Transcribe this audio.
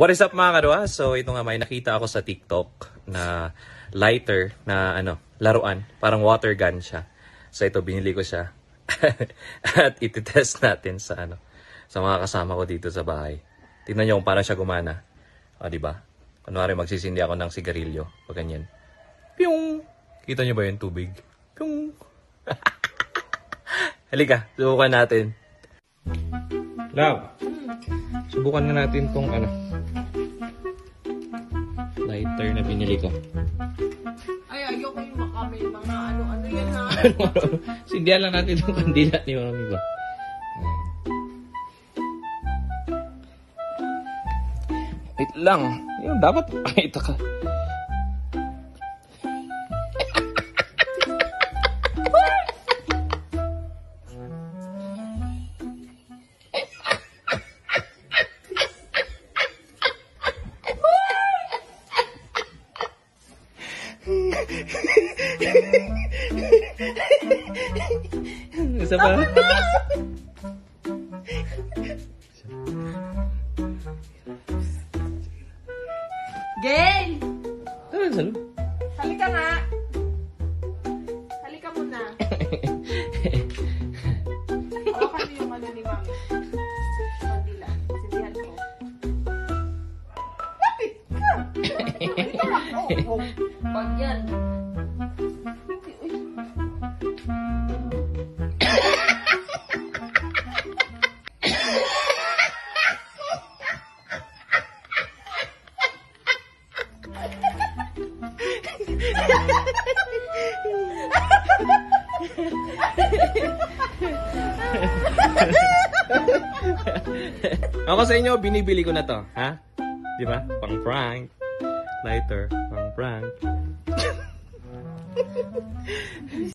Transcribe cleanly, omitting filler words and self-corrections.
What is up mga kadwa? So ito nga, may nakita ako sa TikTok na lighter na laruan. Parang water gun siya. So ito, binili ko siya. At ititest natin sa sa mga kasama ko dito sa bahay. Tingnan niyo kung paano siya gumana. O, diba? Kunwari magsisindi ako ng sigarilyo. O ganyan. Pyong! Kita niyo ba yung tubig? Pyong! Halika, subukan natin. Love, subukan nga natin tong lighter na binili ko. Ay, ayoko yung makamay, mga ano yan ha. Sindihan lang natin itong kandila ni Mami ba? Wait lang. Yung dapat pakita ka. Isa pa? Gail! Tara, salo. Halika nga. Halika muna. Hawakan mo yung ni Mami. Mandila. Sindihan ko. Lapit ka! Halika lang. Oh. Pag yan. Ako sa inyo, binibili ko na to, ha? Di ba? Pang prank. Lighter, pang prank.